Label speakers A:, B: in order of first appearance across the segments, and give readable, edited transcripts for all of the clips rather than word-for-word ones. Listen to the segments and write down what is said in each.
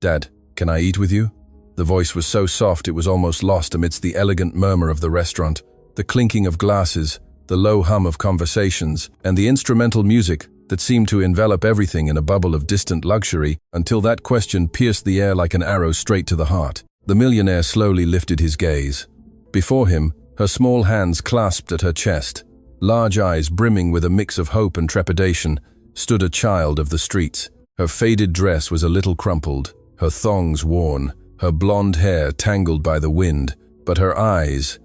A: "Dad, can I eat with you?" The voice was so soft it was almost lost amidst the elegant murmur of the restaurant, the clinking of glasses, the low hum of conversations, and the instrumental music that seemed to envelop everything in a bubble of distant luxury until that question pierced the air like an arrow straight to the heart. The millionaire slowly lifted his gaze. Before him, her small hands clasped at her chest, large eyes brimming with a mix of hope and trepidation, stood a child of the streets. Her faded dress was a little crumpled, her thongs worn, her blonde hair tangled by the wind, but her eyes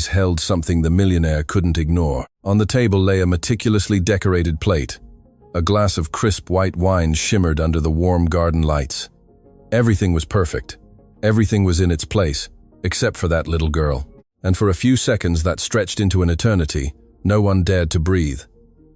A: held something the millionaire couldn't ignore. On the table lay a meticulously decorated plate. A glass of crisp white wine shimmered under the warm garden lights. Everything was perfect. Everything was in its place, except for that little girl. And for a few seconds that stretched into an eternity, no one dared to breathe.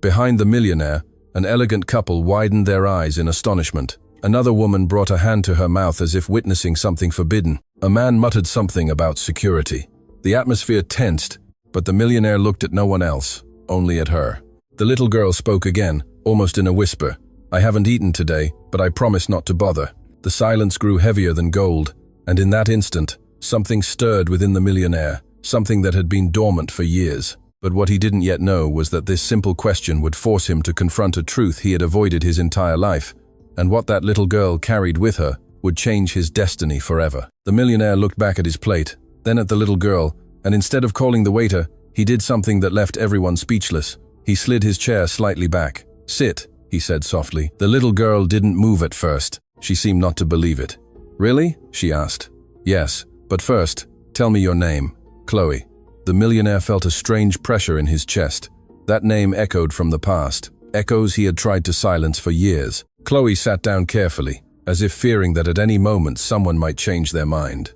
A: Behind the millionaire, an elegant couple widened their eyes in astonishment. Another woman brought a hand to her mouth as if witnessing something forbidden. A man muttered something about security. The atmosphere tensed, but the millionaire looked at no one else, only at her. The little girl spoke again, almost in a whisper. "I haven't eaten today, but I promise not to bother." The silence grew heavier than gold, and in that instant, something stirred within the millionaire, something that had been dormant for years. But what he didn't yet know was that this simple question would force him to confront a truth he had avoided his entire life, and what that little girl carried with her would change his destiny forever. The millionaire looked back at his plate, then at the little girl, and instead of calling the waiter, he did something that left everyone speechless. He slid his chair slightly back. "Sit," he said softly. The little girl didn't move at first. She seemed not to believe it. "Really?" she asked. "Yes, but first, tell me your name." "Chloe." The millionaire felt a strange pressure in his chest. That name echoed from the past, echoes he had tried to silence for years. Chloe sat down carefully, as if fearing that at any moment someone might change their mind.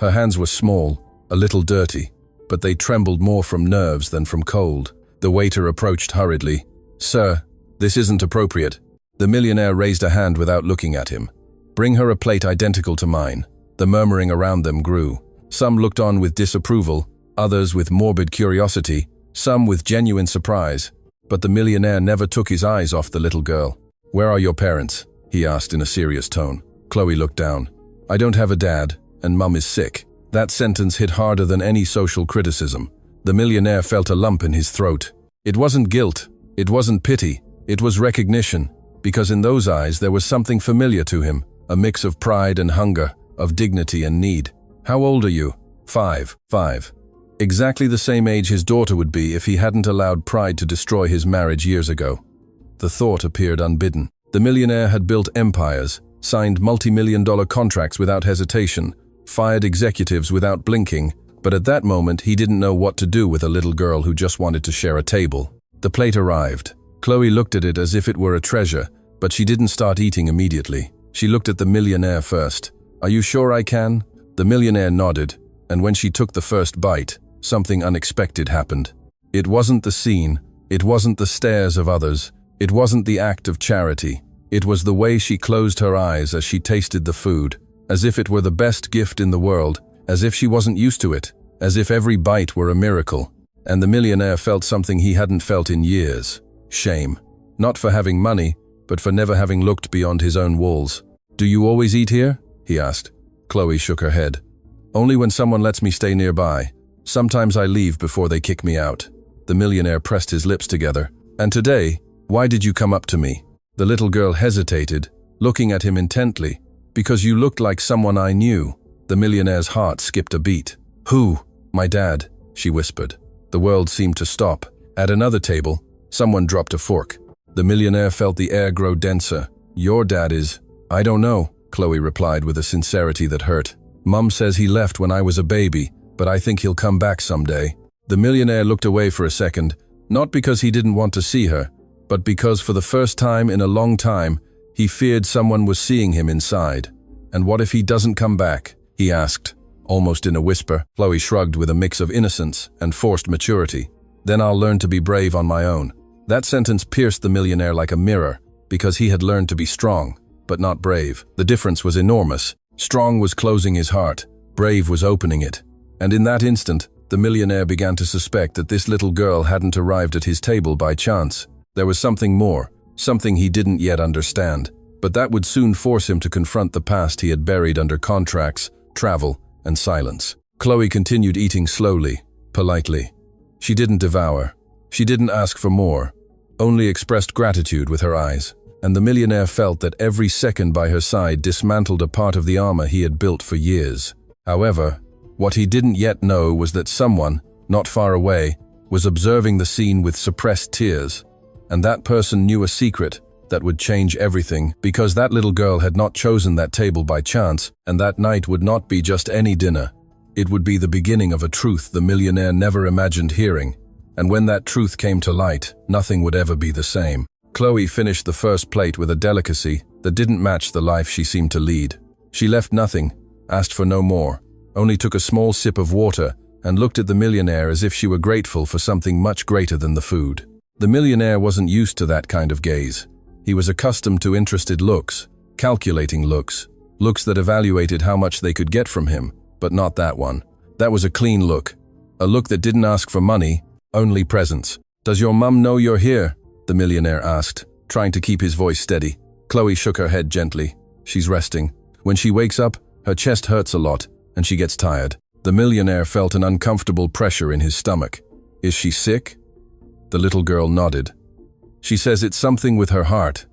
A: Her hands were small, a little dirty, but they trembled more from nerves than from cold. The waiter approached hurriedly. "Sir, this isn't appropriate." The millionaire raised a hand without looking at him. "Bring her a plate identical to mine." The murmuring around them grew. Some looked on with disapproval, others with morbid curiosity, some with genuine surprise. But the millionaire never took his eyes off the little girl. "Where are your parents?" he asked in a serious tone. Chloe looked down. "I don't have a dad, and Mum is sick." That sentence hit harder than any social criticism. The millionaire felt a lump in his throat. It wasn't guilt, it wasn't pity, it was recognition, because in those eyes there was something familiar to him, a mix of pride and hunger, of dignity and need. "How old are you?" Five. Exactly the same age his daughter would be if he hadn't allowed pride to destroy his marriage years ago. The thought appeared unbidden. The millionaire had built empires, signed multi-million-dollar contracts without hesitation, fired executives without blinking, but at that moment he didn't know what to do with a little girl who just wanted to share a table. The plate arrived. Chloe looked at it as if it were a treasure, but she didn't start eating immediately. She looked at the millionaire first. "Are you sure I can?" The millionaire nodded, and when she took the first bite, something unexpected happened. It wasn't the scene, it wasn't the stares of others, it wasn't the act of charity. It was the way she closed her eyes as she tasted the food, as if it were the best gift in the world, as if she wasn't used to it, as if every bite were a miracle. And the millionaire felt something he hadn't felt in years. Shame. Not for having money, but for never having looked beyond his own walls. "Do you always eat here?" he asked. Chloe shook her head. "Only when someone lets me stay nearby. Sometimes I leave before they kick me out." The millionaire pressed his lips together. "And today, why did you come up to me?" The little girl hesitated, looking at him intently. "Because you looked like someone I knew." The millionaire's heart skipped a beat. "Who?" "My dad," she whispered. The world seemed to stop. At another table, someone dropped a fork. The millionaire felt the air grow denser. "Your dad is—" "I don't know," Chloe replied with a sincerity that hurt. "Mum says he left when I was a baby, but I think he'll come back someday." The millionaire looked away for a second, not because he didn't want to see her, but because for the first time in a long time, he feared someone was seeing him inside. "And what if he doesn't come back?" he asked, almost in a whisper. Chloe shrugged with a mix of innocence and forced maturity. "Then I'll learn to be brave on my own." That sentence pierced the millionaire like a mirror, because he had learned to be strong, but not brave. The difference was enormous. Strong was closing his heart, brave was opening it. And in that instant, the millionaire began to suspect that this little girl hadn't arrived at his table by chance. There was something more, something he didn't yet understand. But that would soon force him to confront the past he had buried under contracts, travel, and silence. Chloe continued eating slowly, politely. She didn't devour. She didn't ask for more, only expressed gratitude with her eyes. And the millionaire felt that every second by her side dismantled a part of the armor he had built for years. However, what he didn't yet know was that someone, not far away, was observing the scene with suppressed tears. And that person knew a secret that would change everything, because that little girl had not chosen that table by chance, and that night would not be just any dinner. It would be the beginning of a truth the millionaire never imagined hearing. And when that truth came to light, nothing would ever be the same. Chloe finished the first plate with a delicacy that didn't match the life she seemed to lead. She left nothing, asked for no more, only took a small sip of water and looked at the millionaire as if she were grateful for something much greater than the food. The millionaire wasn't used to that kind of gaze. He was accustomed to interested looks, calculating looks, looks that evaluated how much they could get from him, but not that one. That was a clean look, a look that didn't ask for money, only presence. "Does your mum know you're here?" the millionaire asked, trying to keep his voice steady. Chloe shook her head gently. "She's resting. When she wakes up, her chest hurts a lot, and she gets tired." The millionaire felt an uncomfortable pressure in his stomach. "Is she sick?" The little girl nodded. "She says it's something with her heart,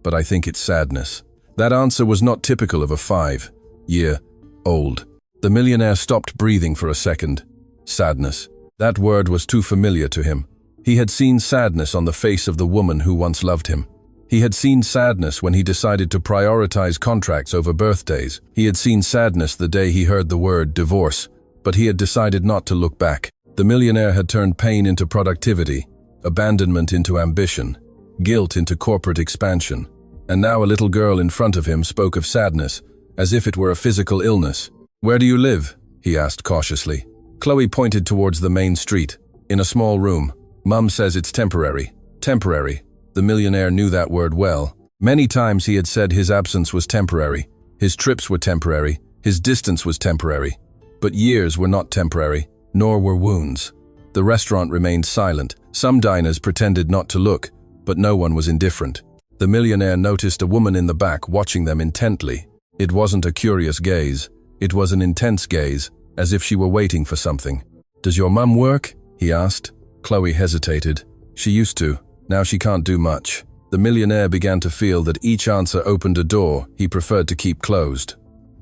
A: but I think it's sadness." That answer was not typical of a 5-year-old. The millionaire stopped breathing for a second. Sadness. That word was too familiar to him. He had seen sadness on the face of the woman who once loved him. He had seen sadness when he decided to prioritize contracts over birthdays. He had seen sadness the day he heard the word divorce, but he had decided not to look back. The millionaire had turned pain into productivity, abandonment into ambition, guilt into corporate expansion. And now a little girl in front of him spoke of sadness, as if it were a physical illness. "Where do you live?" he asked cautiously. Chloe pointed towards the main street, in a small room. "Mum says it's temporary." Temporary. The millionaire knew that word well. Many times he had said his absence was temporary, his trips were temporary, his distance was temporary. But years were not temporary, nor were wounds. The restaurant remained silent. Some diners pretended not to look, but no one was indifferent. The millionaire noticed a woman in the back watching them intently. It wasn't a curious gaze. It was an intense gaze, as if she were waiting for something. "Does your mum work?" he asked. Chloe hesitated. "She used to. Now she can't do much." The millionaire began to feel that each answer opened a door he preferred to keep closed.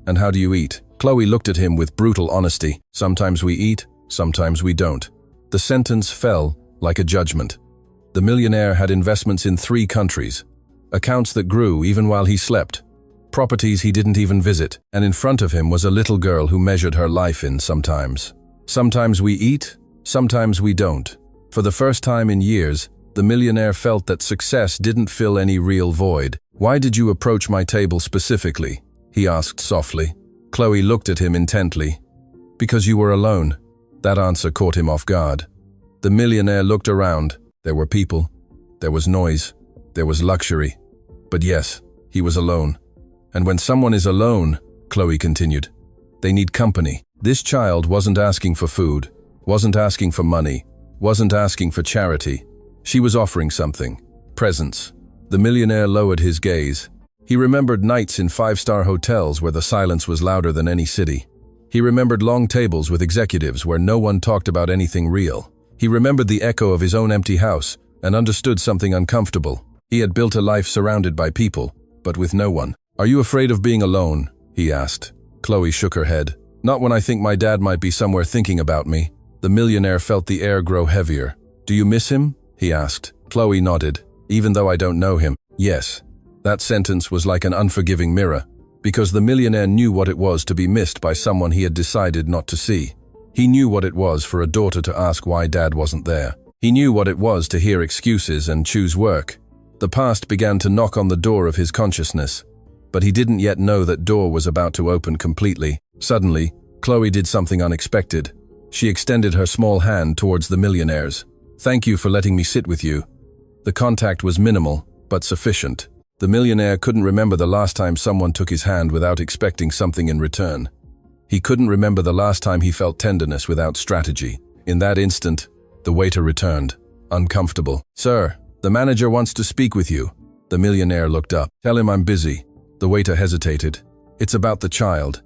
A: "And how do you eat?" Chloe looked at him with brutal honesty. "Sometimes we eat, sometimes we don't." The sentence fell like a judgment. The millionaire had investments in 3 countries, accounts that grew even while he slept, properties he didn't even visit, and in front of him was a little girl who measured her life in sometimes. Sometimes we eat, sometimes we don't. For the first time in years, the millionaire felt that success didn't fill any real void. "Why did you approach my table specifically?" he asked softly. Chloe looked at him intently. "Because you were alone." That answer caught him off guard. The millionaire looked around. There were people. There was noise. There was luxury. But yes, he was alone. And when someone is alone, Chloe continued, they need company. This child wasn't asking for food, wasn't asking for money, wasn't asking for charity. She was offering something. Presence. The millionaire lowered his gaze. He remembered nights in 5-star hotels where the silence was louder than any city. He remembered long tables with executives where no one talked about anything real. He remembered the echo of his own empty house and understood something uncomfortable. He had built a life surrounded by people, but with no one. "Are you afraid of being alone?" he asked. Chloe shook her head. "Not when I think my dad might be somewhere thinking about me." The millionaire felt the air grow heavier. "Do you miss him?" he asked. Chloe nodded. "Even though I don't know him." Yes. That sentence was like an unforgiving mirror, because the millionaire knew what it was to be missed by someone he had decided not to see. He knew what it was for a daughter to ask why dad wasn't there. He knew what it was to hear excuses and choose work. The past began to knock on the door of his consciousness, but he didn't yet know that door was about to open completely. Suddenly, Chloe did something unexpected. She extended her small hand towards the millionaire's. "Thank you for letting me sit with you." The contact was minimal, but sufficient. The millionaire couldn't remember the last time someone took his hand without expecting something in return. He couldn't remember the last time he felt tenderness without strategy. In that instant, the waiter returned, uncomfortable. "Sir, the manager wants to speak with you." The millionaire looked up. "Tell him I'm busy." The waiter hesitated. "It's about the child."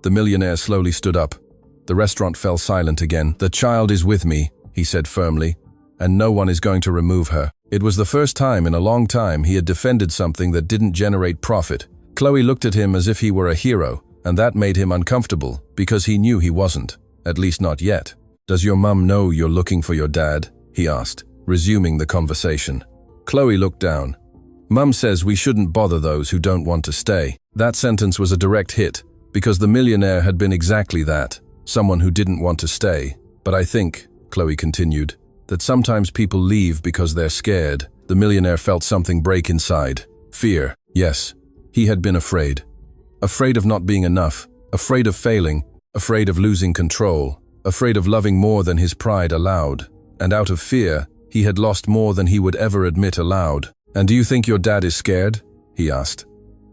A: The millionaire slowly stood up. The restaurant fell silent again. "The child is with me," he said firmly, "and no one is going to remove her." It was the first time in a long time he had defended something that didn't generate profit. Chloe looked at him as if he were a hero, and that made him uncomfortable, because he knew he wasn't. At least not yet. "Does your mum know you're looking for your dad?" he asked, resuming the conversation. Chloe looked down. "Mum says we shouldn't bother those who don't want to stay." That sentence was a direct hit, because the millionaire had been exactly that, someone who didn't want to stay. "But I think," Chloe continued, "that sometimes people leave because they're scared." The millionaire felt something break inside. Fear. Yes, he had been afraid. Afraid of not being enough, afraid of failing, afraid of losing control, afraid of loving more than his pride allowed. And out of fear, he had lost more than he would ever admit aloud. "And do you think your dad is scared?" he asked.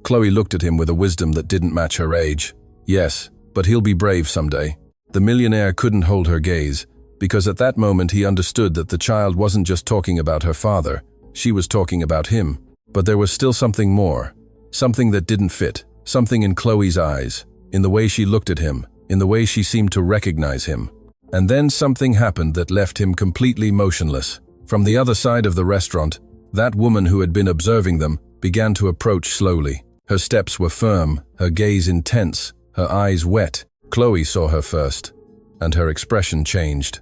A: Chloe looked at him with a wisdom that didn't match her age. "Yes, but he'll be brave someday." The millionaire couldn't hold her gaze, because at that moment he understood that the child wasn't just talking about her father, she was talking about him. But there was still something more, something that didn't fit, something in Chloe's eyes, in the way she looked at him, in the way she seemed to recognize him. And then something happened that left him completely motionless. From the other side of the restaurant, that woman who had been observing them began to approach slowly. Her steps were firm, her gaze intense, her eyes wet. Chloe saw her first, and her expression changed.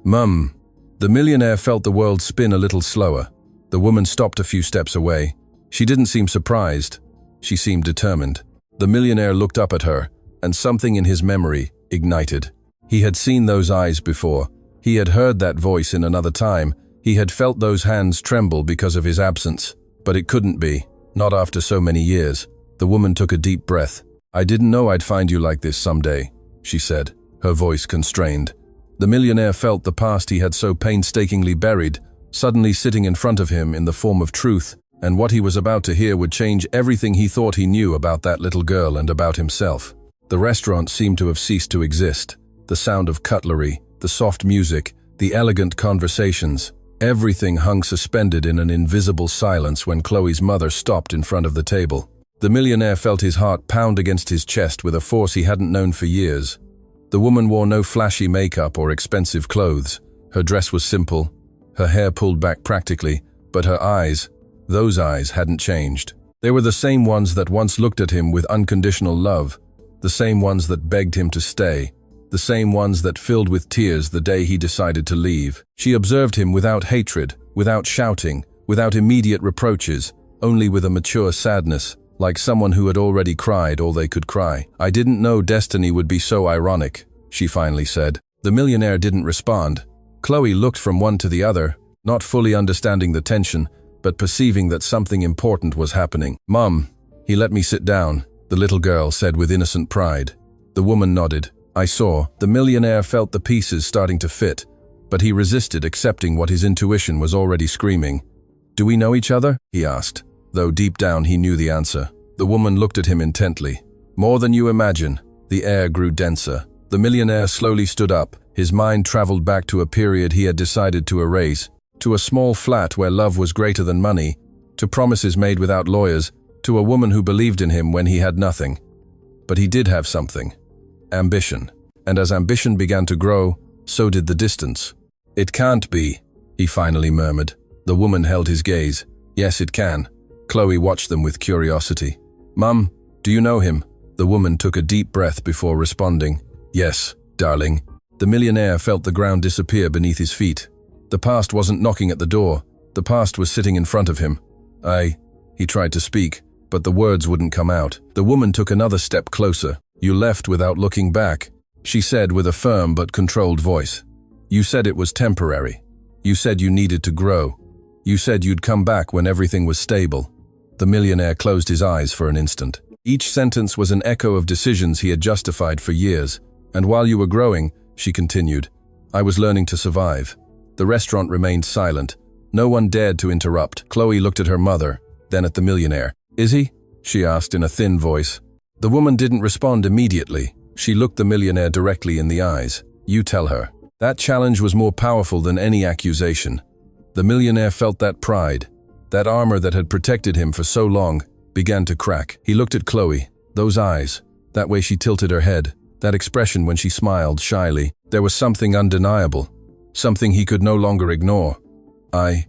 A: "Mum." The millionaire felt the world spin a little slower. The woman stopped a few steps away. She didn't seem surprised. She seemed determined. The millionaire looked up at her, and something in his memory ignited. He had seen those eyes before. He had heard that voice in another time. He had felt those hands tremble because of his absence. But it couldn't be. Not after so many years. The woman took a deep breath. "I didn't know I'd find you like this someday," she said, her voice constrained. The millionaire felt the past he had so painstakingly buried, suddenly sitting in front of him in the form of truth, and what he was about to hear would change everything he thought he knew about that little girl and about himself. The restaurant seemed to have ceased to exist. The sound of cutlery, the soft music, the elegant conversations, everything hung suspended in an invisible silence when Chloe's mother stopped in front of the table. The millionaire felt his heart pound against his chest with a force he hadn't known for years. The woman wore no flashy makeup or expensive clothes. Her dress was simple, her hair pulled back practically, but her eyes, those eyes hadn't changed. They were the same ones that once looked at him with unconditional love, the same ones that begged him to stay, the same ones that filled with tears the day he decided to leave. She observed him without hatred, without shouting, without immediate reproaches, only with a mature sadness, like someone who had already cried all they could cry. "I didn't know destiny would be so ironic," she finally said. The millionaire didn't respond. Chloe looked from one to the other, not fully understanding the tension, but perceiving that something important was happening. "Mum." "He let me sit down," the little girl said with innocent pride. The woman nodded. "I saw." The millionaire felt the pieces starting to fit, but he resisted accepting what his intuition was already screaming. "Do we know each other?" he asked, though deep down he knew the answer. The woman looked at him intently. "More than you imagine." The air grew denser. The millionaire slowly stood up. His mind traveled back to a period he had decided to erase, to a small flat where love was greater than money, to promises made without lawyers, to a woman who believed in him when he had nothing. But he did have something. Ambition. And as ambition began to grow, so did the distance. "It can't be," he finally murmured. The woman held his gaze. "Yes, it can." Chloe watched them with curiosity. "Mum, do you know him?" The woman took a deep breath before responding. "Yes, darling." The millionaire felt the ground disappear beneath his feet. The past wasn't knocking at the door. The past was sitting in front of him. He tried to speak, but the words wouldn't come out. The woman took another step closer. "You left without looking back," she said with a firm but controlled voice. "You said it was temporary. You said you needed to grow. You said you'd come back when everything was stable." The millionaire closed his eyes for an instant. Each sentence was an echo of decisions he had justified for years. "And while you were growing," she continued, "I was learning to survive." The restaurant remained silent. No one dared to interrupt. Chloe looked at her mother, then at the millionaire. "Is he?" she asked in a thin voice. The woman didn't respond immediately. She looked the millionaire directly in the eyes. "You tell her." That challenge was more powerful than any accusation. The millionaire felt that pride. That armor that had protected him for so long began to crack. He looked at Chloe. Those eyes, that way she tilted her head, that expression when she smiled shyly. There was something undeniable, something he could no longer ignore. I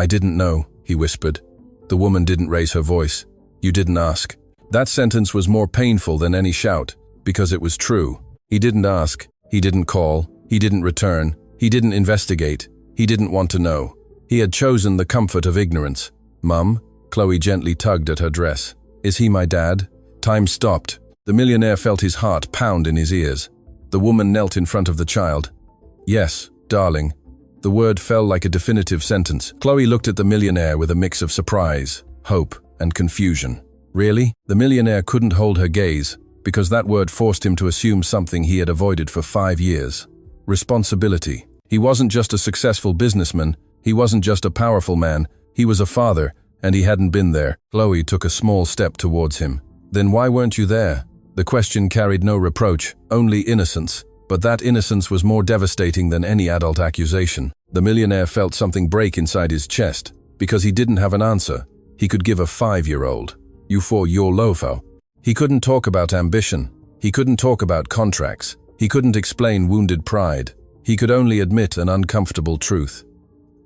A: didn't know, he whispered. The woman didn't raise her voice. You didn't ask. That sentence was more painful than any shout, because it was true. He didn't ask, he didn't call, he didn't return, he didn't investigate, he didn't want to know. He had chosen the comfort of ignorance. Mum, Chloe gently tugged at her dress. Is he my dad? Time stopped. The millionaire felt his heart pound in his ears. The woman knelt in front of the child. Yes, darling. The word fell like a definitive sentence. Chloe looked at the millionaire with a mix of surprise, hope, and confusion. Really? The millionaire couldn't hold her gaze, because that word forced him to assume something he had avoided for 5 years. Responsibility. He wasn't just a successful businessman, he wasn't just a powerful man, he was a father, and he hadn't been there. Chloe took a small step towards him. Then why weren't you there? The question carried no reproach, only innocence. But that innocence was more devastating than any adult accusation. The millionaire felt something break inside his chest, because he didn't have an answer. He could give a 5-year-old. You for your lofo. He couldn't talk about ambition. He couldn't talk about contracts. He couldn't explain wounded pride. He could only admit an uncomfortable truth.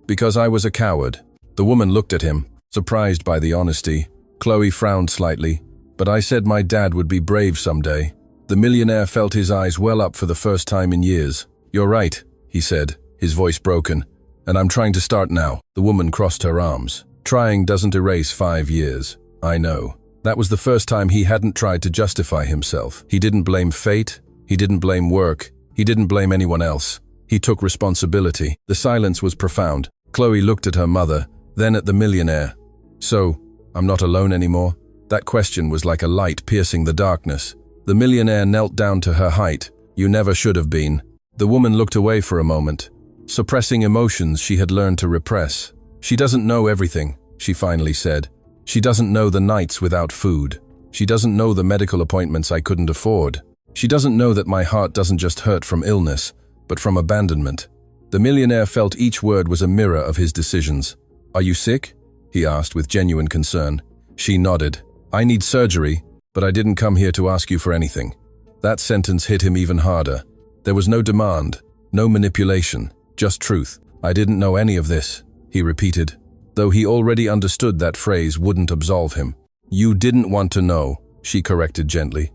A: Because I was a coward. The woman looked at him, surprised by the honesty. Chloe frowned slightly. But I said my dad would be brave someday. The millionaire felt his eyes well up for the first time in years. You're right, he said, his voice broken. And I'm trying to start now. The woman crossed her arms. Trying doesn't erase 5 years. I know. That was the first time he hadn't tried to justify himself. He didn't blame fate. He didn't blame work. He didn't blame anyone else. He took responsibility. The silence was profound. Chloe looked at her mother, then at the millionaire. So, I'm not alone anymore? That question was like a light piercing the darkness. The millionaire knelt down to her height. You never should have been. The woman looked away for a moment, suppressing emotions she had learned to repress. She doesn't know everything, she finally said. She doesn't know the nights without food. She doesn't know the medical appointments I couldn't afford. She doesn't know that my heart doesn't just hurt from illness, but from abandonment. The millionaire felt each word was a mirror of his decisions. Are you sick? He asked with genuine concern. She nodded. I need surgery, but I didn't come here to ask you for anything. That sentence hit him even harder. There was no demand, no manipulation, just truth. I didn't know any of this, he repeated, though he already understood that phrase wouldn't absolve him. You didn't want to know, she corrected gently.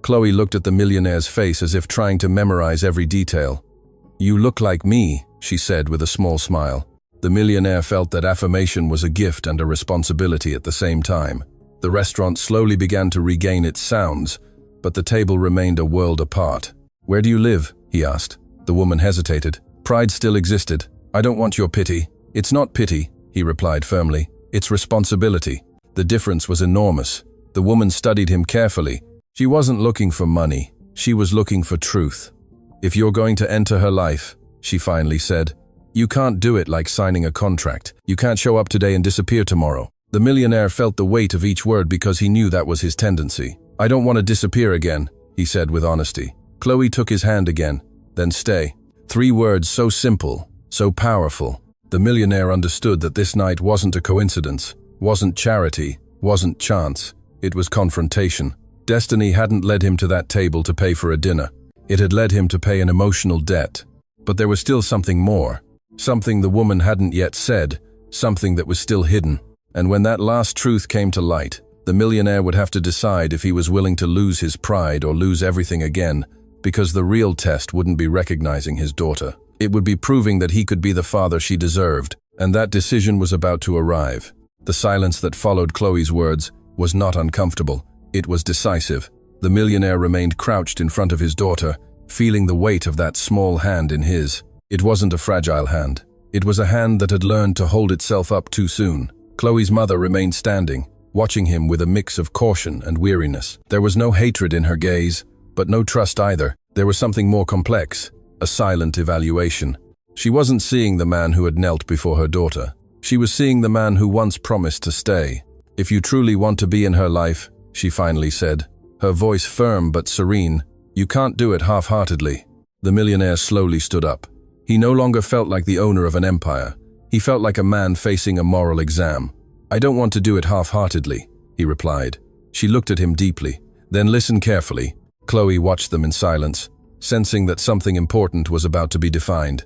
A: Chloe looked at the millionaire's face as if trying to memorize every detail. You look like me, she said with a small smile. The millionaire felt that affirmation was a gift and a responsibility at the same time. The restaurant slowly began to regain its sounds, but the table remained a world apart. Where do you live? He asked. The woman hesitated. Pride still existed. I don't want your pity. It's not pity, he replied firmly. It's responsibility. The difference was enormous. The woman studied him carefully. She wasn't looking for money. She was looking for truth. If you're going to enter her life, she finally said, you can't do it like signing a contract. You can't show up today and disappear tomorrow. The millionaire felt the weight of each word because he knew that was his tendency. I don't want to disappear again, he said with honesty. Chloe took his hand again, then stay. 3 words so simple, so powerful. The millionaire understood that this night wasn't a coincidence, wasn't charity, wasn't chance. It was confrontation. Destiny hadn't led him to that table to pay for a dinner. It had led him to pay an emotional debt. But there was still something more. Something the woman hadn't yet said, something that was still hidden. And when that last truth came to light, the millionaire would have to decide if he was willing to lose his pride or lose everything again, because the real test wouldn't be recognizing his daughter. It would be proving that he could be the father she deserved, and that decision was about to arrive. The silence that followed Chloe's words was not uncomfortable. It was decisive. The millionaire remained crouched in front of his daughter, feeling the weight of that small hand in his. It wasn't a fragile hand. It was a hand that had learned to hold itself up too soon. Chloe's mother remained standing, watching him with a mix of caution and weariness. There was no hatred in her gaze, but no trust either. There was something more complex, a silent evaluation. She wasn't seeing the man who had knelt before her daughter. She was seeing the man who once promised to stay. If you truly want to be in her life, she finally said, her voice firm but serene, you can't do it half-heartedly. The millionaire slowly stood up. He no longer felt like the owner of an empire. He felt like a man facing a moral exam. "I don't want to do it half-heartedly," he replied. She looked at him deeply. "Then listen carefully." Chloe watched them in silence, sensing that something important was about to be defined.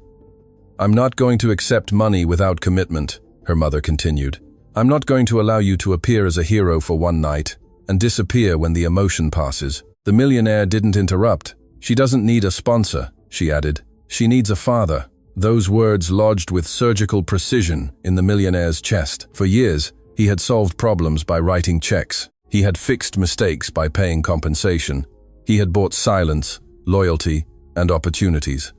A: "I'm not going to accept money without commitment," her mother continued. "I'm not going to allow you to appear as a hero for one night and disappear when the emotion passes." The millionaire didn't interrupt. "She doesn't need a sponsor," she added. "She needs a father." Those words lodged with surgical precision in the millionaire's chest. For years, he had solved problems by writing checks. He had fixed mistakes by paying compensation. He had bought silence, loyalty, and opportunities.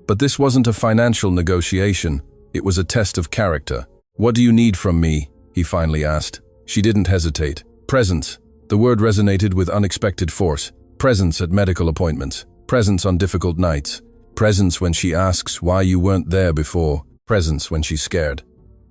A: But this wasn't a financial negotiation. It was a test of character. "What do you need from me?" he finally asked. She didn't hesitate. "Presence." The word resonated with unexpected force. Presence at medical appointments. Presence on difficult nights. Presence when she asks why you weren't there before. Presence when she's scared.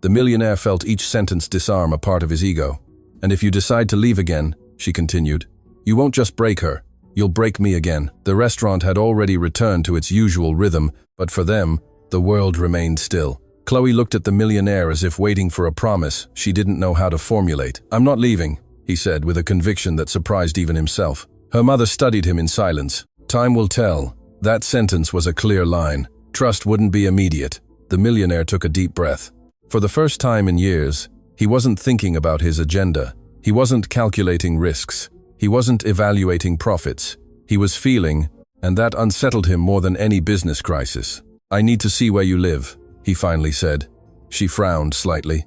A: The millionaire felt each sentence disarm a part of his ego. "And if you decide to leave again," she continued, "you won't just break her, you'll break me again." The restaurant had already returned to its usual rhythm, but for them, the world remained still. Chloe looked at the millionaire as if waiting for a promise she didn't know how to formulate. "I'm not leaving," he said with a conviction that surprised even himself. Her mother studied him in silence. "Time will tell." That sentence was a clear line. Trust wouldn't be immediate. The millionaire took a deep breath. For the first time in years, he wasn't thinking about his agenda. He wasn't calculating risks. He wasn't evaluating profits. He was feeling, and that unsettled him more than any business crisis. "I need to see where you live," he finally said. She frowned slightly.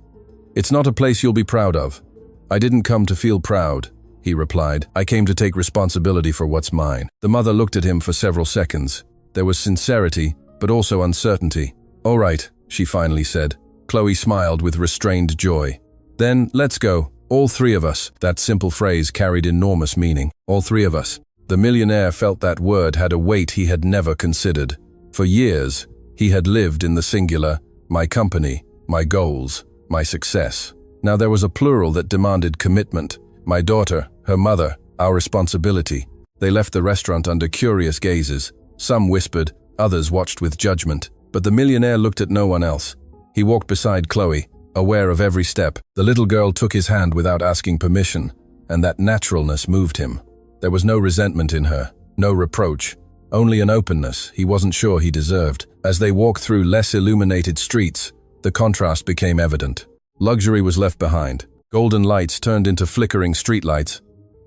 A: "It's not a place you'll be proud of." "I didn't come to feel proud," he replied. "I came to take responsibility for what's mine." The mother looked at him for several seconds. There was sincerity, but also uncertainty. "All right," she finally said. Chloe smiled with restrained joy. "Then, let's go. All three of us." That simple phrase carried enormous meaning. All three of us. The millionaire felt that word had a weight he had never considered. For years, he had lived in the singular, my company, my goals, my success. Now there was a plural that demanded commitment. My daughter, her mother, our responsibility. They left the restaurant under curious gazes. Some whispered, others watched with judgment. But the millionaire looked at no one else. He walked beside Chloe, aware of every step. The little girl took his hand without asking permission, and that naturalness moved him. There was no resentment in her, no reproach, only an openness he wasn't sure he deserved. As they walked through less illuminated streets, the contrast became evident. Luxury was left behind. Golden lights turned into flickering streetlights.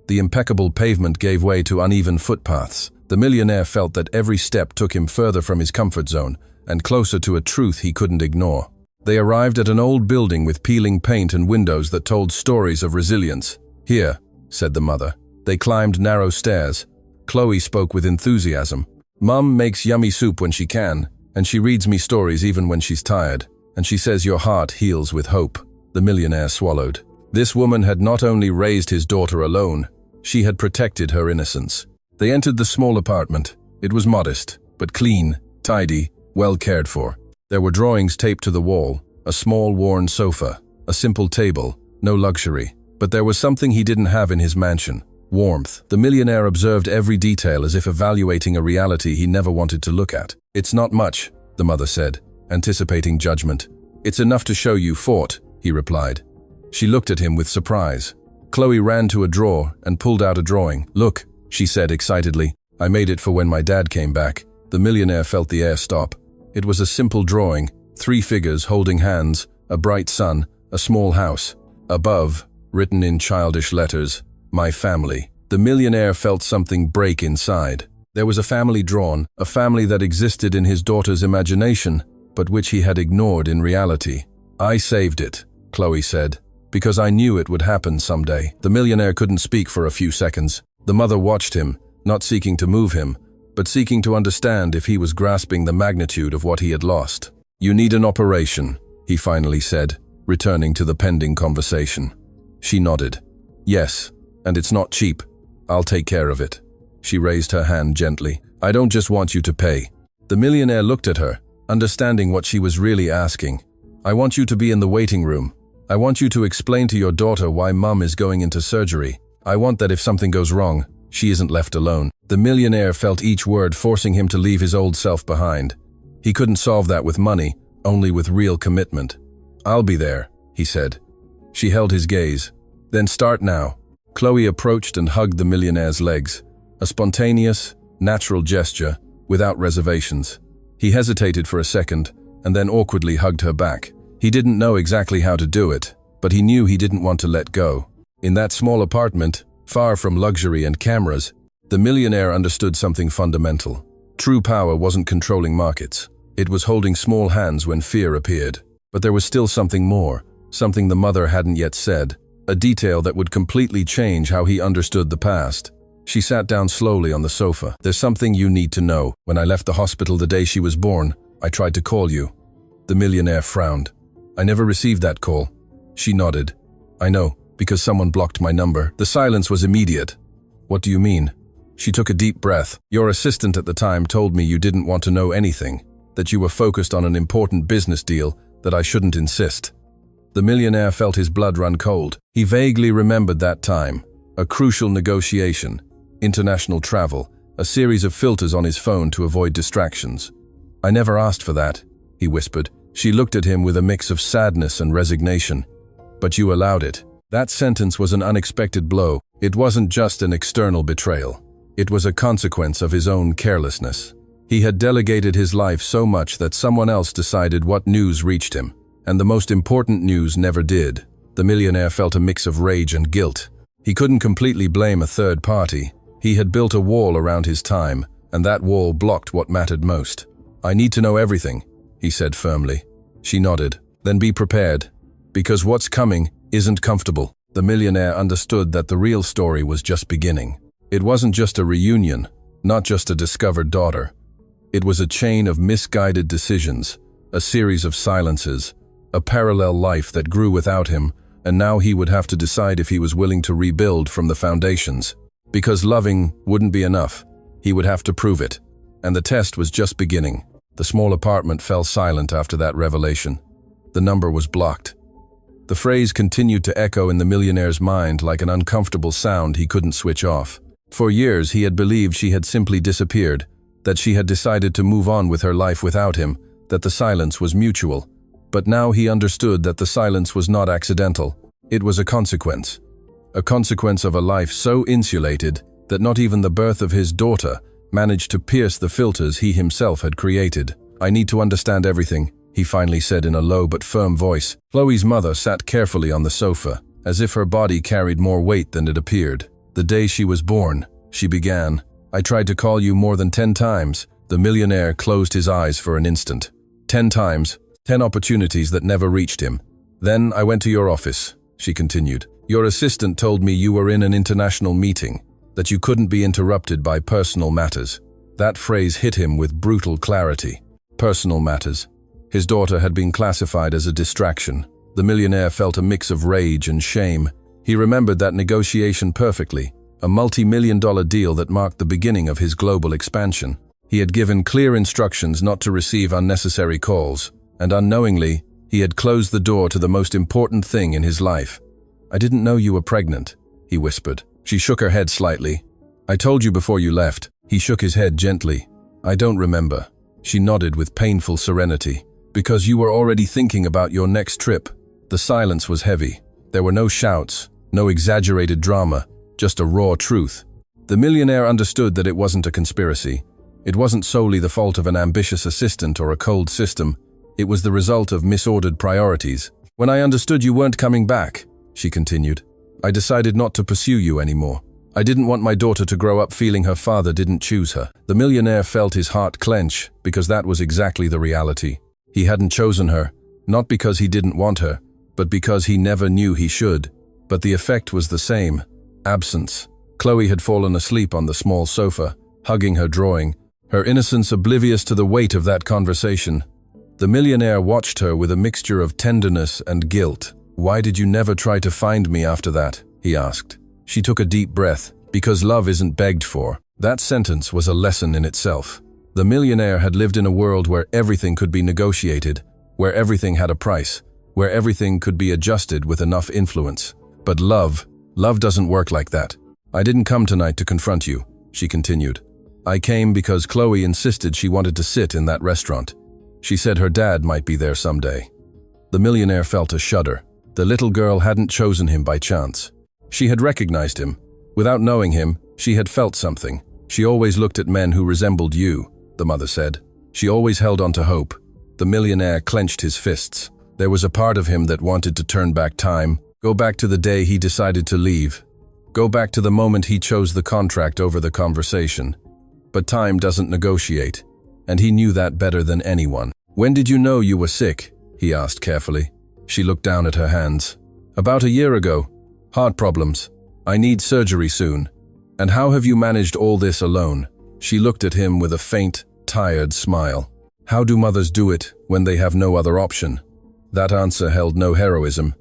A: The impeccable pavement gave way to uneven footpaths. The millionaire felt that every step took him further from his comfort zone and closer to a truth he couldn't ignore. They arrived at an old building with peeling paint and windows that told stories of resilience. "Here," said the mother. They climbed narrow stairs. Chloe spoke with enthusiasm. "Mum makes yummy soup when she can, and she reads me stories even when she's tired. And she says your heart heals with hope." The millionaire swallowed. This woman had not only raised his daughter alone, she had protected her innocence. They entered the small apartment. It was modest, but clean, tidy, well cared for. There were drawings taped to the wall, a small worn sofa, a simple table, no luxury. But there was something he didn't have in his mansion: warmth. The millionaire observed every detail as if evaluating a reality he never wanted to look at. "It's not much," the mother said, anticipating judgment. "It's enough to show you fought," he replied. She looked at him with surprise. Chloe ran to a drawer and pulled out a drawing. "Look," she said excitedly. "I made it for when my dad came back." The millionaire felt the air stop. It was a simple drawing, 3 figures holding hands, a bright sun, a small house. Above, written in childish letters, "My family." The millionaire felt something break inside. There was a family drawn, a family that existed in his daughter's imagination, but which he had ignored in reality. "I saved it," Chloe said, "because I knew it would happen someday." The millionaire couldn't speak for a few seconds. The mother watched him, not seeking to move him, but seeking to understand if he was grasping the magnitude of what he had lost. "You need an operation," he finally said, returning to the pending conversation. She nodded. "Yes, and it's not cheap. I'll take care of it." She raised her hand gently. "I don't just want you to pay." The millionaire looked at her, understanding what she was really asking. "I want you to be in the waiting room. I want you to explain to your daughter why Mum is going into surgery. I want that if something goes wrong, she isn't left alone." The millionaire felt each word forcing him to leave his old self behind. He couldn't solve that with money, only with real commitment. "I'll be there," he said. She held his gaze. "Then start now." Chloe approached and hugged the millionaire's legs, a spontaneous, natural gesture, without reservations. He hesitated for a second, and then awkwardly hugged her back. He didn't know exactly how to do it, but he knew he didn't want to let go. In that small apartment, far from luxury and cameras, the millionaire understood something fundamental. True power wasn't controlling markets. It was holding small hands when fear appeared. But there was still something more, something the mother hadn't yet said, a detail that would completely change how he understood the past. She sat down slowly on the sofa. "There's something you need to know. When I left the hospital the day she was born, I tried to call you." The millionaire frowned. "I never received that call." She nodded. "I know, because someone blocked my number." The silence was immediate. "What do you mean?" She took a deep breath. "Your assistant at the time told me you didn't want to know anything, that you were focused on an important business deal, that I shouldn't insist." The millionaire felt his blood run cold. He vaguely remembered that time, a crucial negotiation, international travel, a series of filters on his phone to avoid distractions. "I never asked for that," he whispered. She looked at him with a mix of sadness and resignation. "But you allowed it." That sentence was an unexpected blow. It wasn't just an external betrayal. It was a consequence of his own carelessness. He had delegated his life so much that someone else decided what news reached him, and the most important news never did. The millionaire felt a mix of rage and guilt. He couldn't completely blame a third party. He had built a wall around his time, and that wall blocked what mattered most. "I need to know everything," he said firmly. She nodded. "Then be prepared, because what's coming isn't comfortable." The millionaire understood that the real story was just beginning. It wasn't just a reunion, not just a discovered daughter. It was a chain of misguided decisions, a series of silences, a parallel life that grew without him, and now he would have to decide if he was willing to rebuild from the foundations. Because loving wouldn't be enough. He would have to prove it. And the test was just beginning. The small apartment fell silent after that revelation. The number was blocked. The phrase continued to echo in the millionaire's mind like an uncomfortable sound he couldn't switch off. For years he had believed she had simply disappeared, that she had decided to move on with her life without him, that the silence was mutual. But now he understood that the silence was not accidental. It was a consequence. A consequence of a life so insulated that not even the birth of his daughter managed to pierce the filters he himself had created. "I need to understand everything," he finally said in a low but firm voice. Chloe's mother sat carefully on the sofa, as if her body carried more weight than it appeared. "The day she was born," she began. "I tried to call you more than 10 times. The millionaire closed his eyes for an instant. 10 times, 10 opportunities that never reached him. "Then I went to your office," she continued. "Your assistant told me you were in an international meeting, that you couldn't be interrupted by personal matters." That phrase hit him with brutal clarity. Personal matters. His daughter had been classified as a distraction. The millionaire felt a mix of rage and shame. He remembered that negotiation perfectly, a multi-million-dollar deal that marked the beginning of his global expansion. He had given clear instructions not to receive unnecessary calls, and unknowingly, he had closed the door to the most important thing in his life. "I didn't know you were pregnant," he whispered. She shook her head slightly. "I told you before you left." He shook his head gently. "I don't remember." She nodded with painful serenity. "Because you were already thinking about your next trip." The silence was heavy. There were no shouts, no exaggerated drama, just a raw truth. The millionaire understood that it wasn't a conspiracy. It wasn't solely the fault of an ambitious assistant or a cold system. It was the result of misordered priorities. "When I understood you weren't coming back," she continued, "I decided not to pursue you anymore. I didn't want my daughter to grow up feeling her father didn't choose her." The millionaire felt his heart clench, because that was exactly the reality. He hadn't chosen her, not because he didn't want her, but because he never knew he should. But the effect was the same: absence. Chloe had fallen asleep on the small sofa, hugging her drawing, her innocence oblivious to the weight of that conversation. The millionaire watched her with a mixture of tenderness and guilt. "Why did you never try to find me after that?" he asked. She took a deep breath. "Because love isn't begged for." That sentence was a lesson in itself. The millionaire had lived in a world where everything could be negotiated, where everything had a price, where everything could be adjusted with enough influence. But love doesn't work like that. "I didn't come tonight to confront you," she continued. "I came because Chloe insisted she wanted to sit in that restaurant. She said her dad might be there someday." The millionaire felt a shudder. The little girl hadn't chosen him by chance. She had recognized him. Without knowing him, she had felt something. She always looked at men who resembled you, the mother said. She always held on to hope. The millionaire clenched his fists. There was a part of him that wanted to turn back time, go back to the day he decided to leave, go back to the moment he chose the contract over the conversation. But time doesn't negotiate, and he knew that better than anyone. "When did you know you were sick?" he asked carefully. She looked down at her hands. "About a year ago. Heart problems. I need surgery soon. And how have you managed all this alone?" She looked at him with a faint, tired smile. How do mothers do it when they have no other option? That answer held no heroism.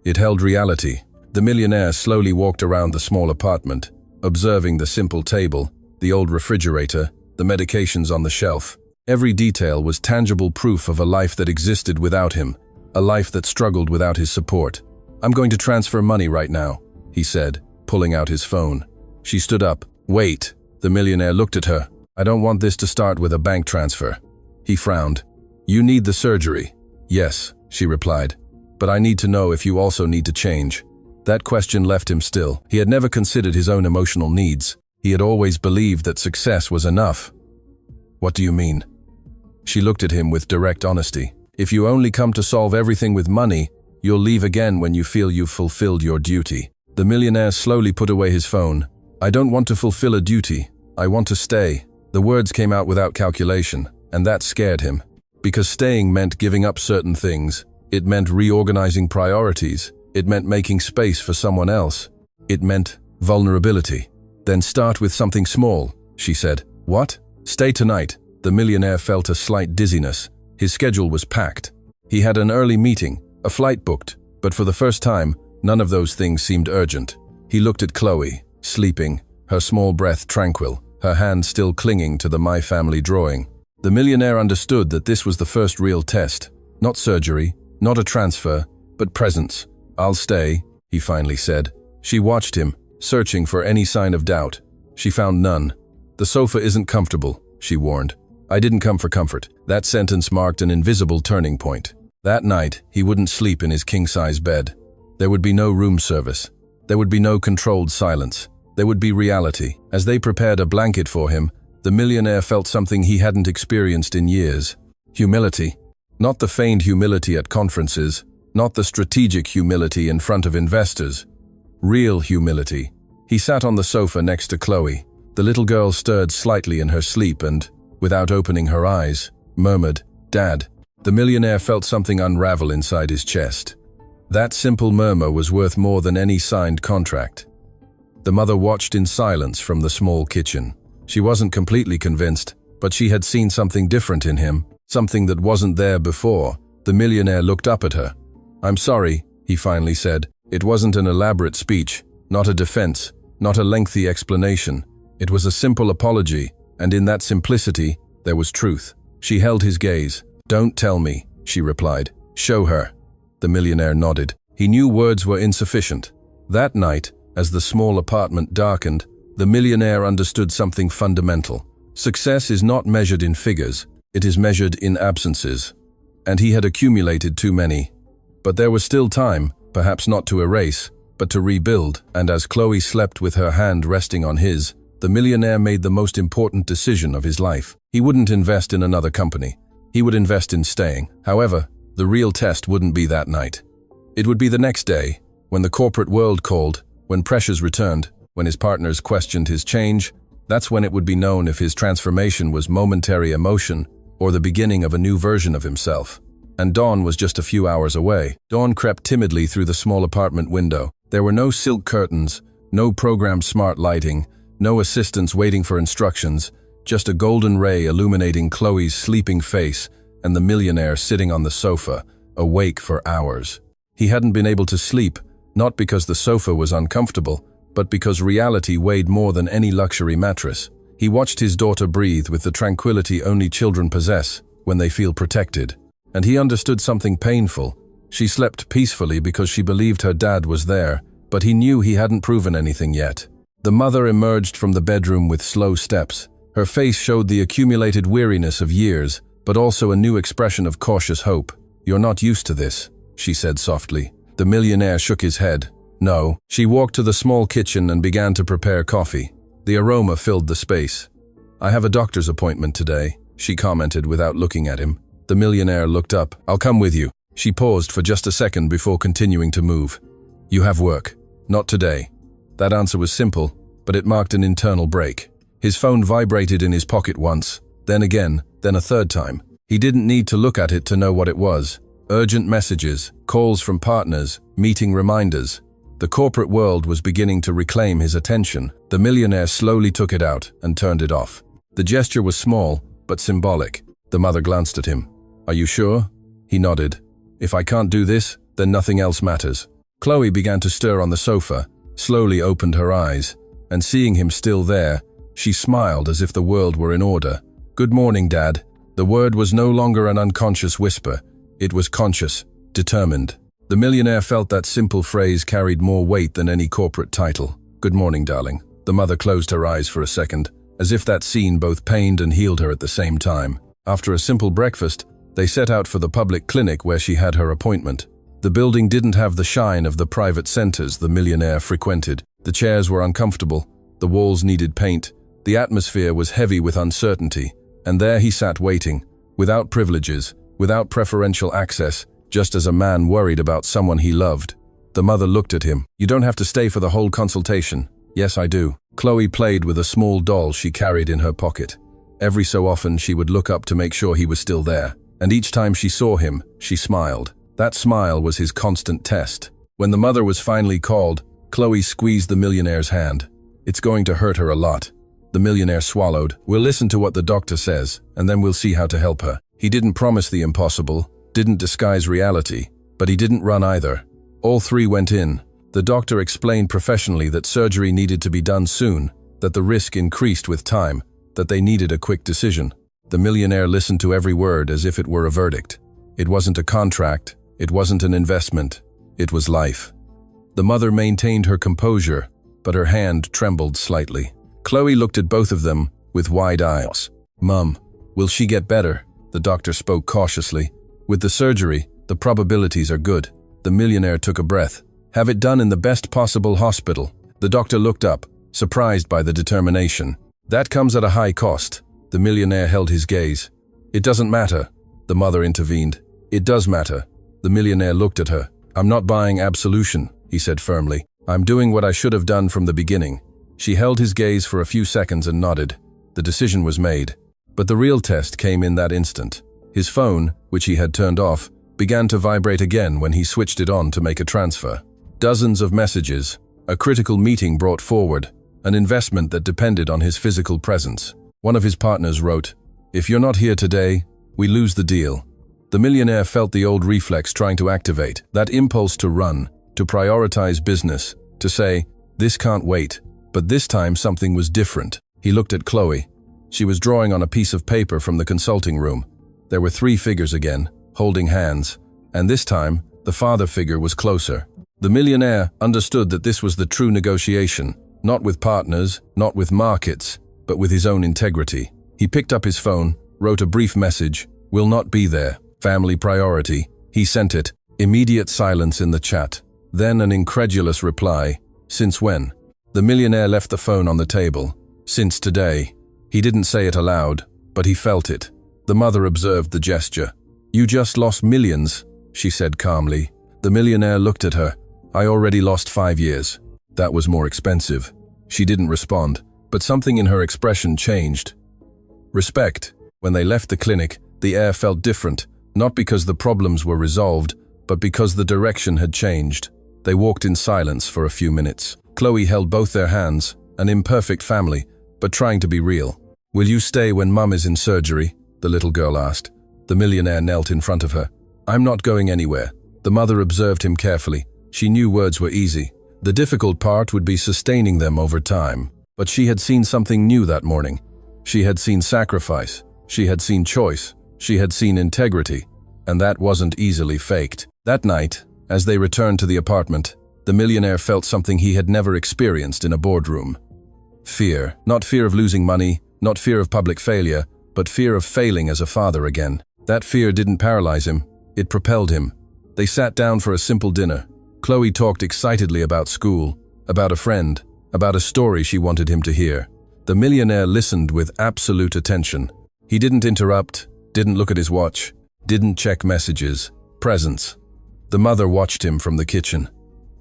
A: It held reality. The millionaire slowly walked around the small apartment, observing the simple table, the old refrigerator, the medications on the shelf. Every detail was tangible proof of a life that existed without him, a life that struggled without his support. "I'm going to transfer money right now," he said, pulling out his phone. She stood up. "Wait." The millionaire looked at her. "I don't want this to start with a bank transfer." He frowned. "You need the surgery." "Yes," she replied. "But I need to know if you also need to change." That question left him still. He had never considered his own emotional needs. He had always believed that success was enough. "What do you mean?" She looked at him with direct honesty. "If you only come to solve everything with money, you'll leave again when you feel you've fulfilled your duty." The millionaire slowly put away his phone. "I don't want to fulfill a duty. I want to stay." The words came out without calculation, and that scared him. Because staying meant giving up certain things. It meant reorganizing priorities. It meant making space for someone else. It meant vulnerability. "Then start with something small," she said. "What?" "Stay tonight." The millionaire felt a slight dizziness. His schedule was packed. He had an early meeting, a flight booked, but for the first time, none of those things seemed urgent. He looked at Chloe, sleeping, her small breath tranquil, her hand still clinging to the My Family drawing. The millionaire understood that this was the first real test. Not surgery, not a transfer, but presence. "I'll stay," he finally said. She watched him, searching for any sign of doubt. She found none. "The sofa isn't comfortable," she warned. "I didn't come for comfort." That sentence marked an invisible turning point. That night, he wouldn't sleep in his king-size bed. There would be no room service. There would be no controlled silence. There would be reality. As they prepared a blanket for him, the millionaire felt something he hadn't experienced in years. Humility. Not the feigned humility at conferences, not the strategic humility in front of investors. Real humility. He sat on the sofa next to Chloe. The little girl stirred slightly in her sleep and, without opening her eyes, murmured, "Dad." The millionaire felt something unravel inside his chest. That simple murmur was worth more than any signed contract. The mother watched in silence from the small kitchen. She wasn't completely convinced, but she had seen something different in him, something that wasn't there before. The millionaire looked up at her. "I'm sorry," he finally said. It wasn't an elaborate speech, not a defense, not a lengthy explanation. It was a simple apology, and in that simplicity, there was truth. She held his gaze. "Don't tell me," she replied. "Show her." The millionaire nodded. He knew words were insufficient. That night, as the small apartment darkened, the millionaire understood something fundamental. Success is not measured in figures, it is measured in absences. And he had accumulated too many. But there was still time, perhaps not to erase, but to rebuild, and as Chloe slept with her hand resting on his, the millionaire made the most important decision of his life. He wouldn't invest in another company. He would invest in staying. However, the real test wouldn't be that night. It would be the next day, when the corporate world called, when pressures returned, when his partners questioned his change. That's when it would be known if his transformation was momentary emotion or the beginning of a new version of himself. And dawn was just a few hours away. Dawn crept timidly through the small apartment window. There were no silk curtains, no programmed smart lighting, no assistants waiting for instructions, just a golden ray illuminating Chloe's sleeping face and the millionaire sitting on the sofa, awake for hours. He hadn't been able to sleep, not because the sofa was uncomfortable, but because reality weighed more than any luxury mattress. He watched his daughter breathe with the tranquility only children possess when they feel protected. And he understood something painful. She slept peacefully because she believed her dad was there, but he knew he hadn't proven anything yet. The mother emerged from the bedroom with slow steps. Her face showed the accumulated weariness of years, but also a new expression of cautious hope. "You're not used to this," she said softly. The millionaire shook his head. No. She walked to the small kitchen and began to prepare coffee. The aroma filled the space. I have a doctor's appointment today, she commented without looking at him. The millionaire looked up. I'll come with you. She paused for just a second before continuing to move. You have work. Not today. That answer was simple, but it marked an internal break. His phone vibrated in his pocket once, then again, then a third time. He didn't need to look at it to know what it was. Urgent messages, calls from partners, meeting reminders. The corporate world was beginning to reclaim his attention. The millionaire slowly took it out and turned it off. The gesture was small, but symbolic. The mother glanced at him. Are you sure? He nodded. If I can't do this, then nothing else matters. Chloe began to stir on the sofa, slowly opened her eyes, and seeing him still there, she smiled as if the world were in order. Good morning, Dad. The word was no longer an unconscious whisper. It was conscious, determined. The millionaire felt that simple phrase carried more weight than any corporate title. Good morning, darling. The mother closed her eyes for a second, as if that scene both pained and healed her at the same time. After a simple breakfast, they set out for the public clinic where she had her appointment. The building didn't have the shine of the private centers the millionaire frequented. The chairs were uncomfortable, the walls needed paint, the atmosphere was heavy with uncertainty, and there he sat waiting, without privileges, without preferential access, just as a man worried about someone he loved. The mother looked at him. You don't have to stay for the whole consultation. Yes, I do. Chloe played with a small doll she carried in her pocket. Every so often she would look up to make sure he was still there, and each time she saw him, she smiled. That smile was his constant test. When the mother was finally called, Chloe squeezed the millionaire's hand. It's going to hurt her a lot. The millionaire swallowed. We'll listen to what the doctor says, and then we'll see how to help her. He didn't promise the impossible, didn't disguise reality, but he didn't run either. All three went in. The doctor explained professionally that surgery needed to be done soon, that the risk increased with time, that they needed a quick decision. The millionaire listened to every word as if it were a verdict. It wasn't a contract, it wasn't an investment, it was life. The mother maintained her composure, but her hand trembled slightly. Chloe looked at both of them with wide eyes. Mum, will she get better? The doctor spoke cautiously. With the surgery, the probabilities are good. The millionaire took a breath. Have it done in the best possible hospital. The doctor looked up, surprised by the determination. That comes at a high cost. The millionaire held his gaze. It doesn't matter, the mother intervened. It does matter. The millionaire looked at her. I'm not buying absolution, he said firmly. I'm doing what I should have done from the beginning. She held his gaze for a few seconds and nodded. The decision was made. But the real test came in that instant. His phone, which he had turned off, began to vibrate again when he switched it on to make a transfer. Dozens of messages, a critical meeting brought forward, an investment that depended on his physical presence. One of his partners wrote, "If you're not here today, we lose the deal." The millionaire felt the old reflex trying to activate, that impulse to run, to prioritize business, to say, this can't wait. But this time something was different. He looked at Chloe. She was drawing on a piece of paper from the consulting room. There were three figures again, holding hands, and this time, the father figure was closer. The millionaire understood that this was the true negotiation, not with partners, not with markets, but with his own integrity. He picked up his phone, wrote a brief message, "Will not be there, family priority." He sent it, immediate silence in the chat. Then an incredulous reply, "Since when?" The millionaire left the phone on the table. "Since today." He didn't say it aloud, but he felt it. The mother observed the gesture. "You just lost millions," she said calmly. The millionaire looked at her. "I already lost 5 years. That was more expensive." She didn't respond, but something in her expression changed. Respect. When they left the clinic, the air felt different, not because the problems were resolved, but because the direction had changed. They walked in silence for a few minutes. Chloe held both their hands, an imperfect family, but trying to be real. "Will you stay when Mum is in surgery?" the little girl asked. The millionaire knelt in front of her. "I'm not going anywhere." The mother observed him carefully. She knew words were easy. The difficult part would be sustaining them over time. But she had seen something new that morning. She had seen sacrifice. She had seen choice. She had seen integrity. And that wasn't easily faked. That night, as they returned to the apartment, the millionaire felt something he had never experienced in a boardroom. Fear. Not fear of losing money, not fear of public failure, but fear of failing as a father again. That fear didn't paralyze him. It propelled him. They sat down for a simple dinner. Chloe talked excitedly about school, about a friend, about a story she wanted him to hear. The millionaire listened with absolute attention. He didn't interrupt, didn't look at his watch, didn't check messages. Presence. The mother watched him from the kitchen.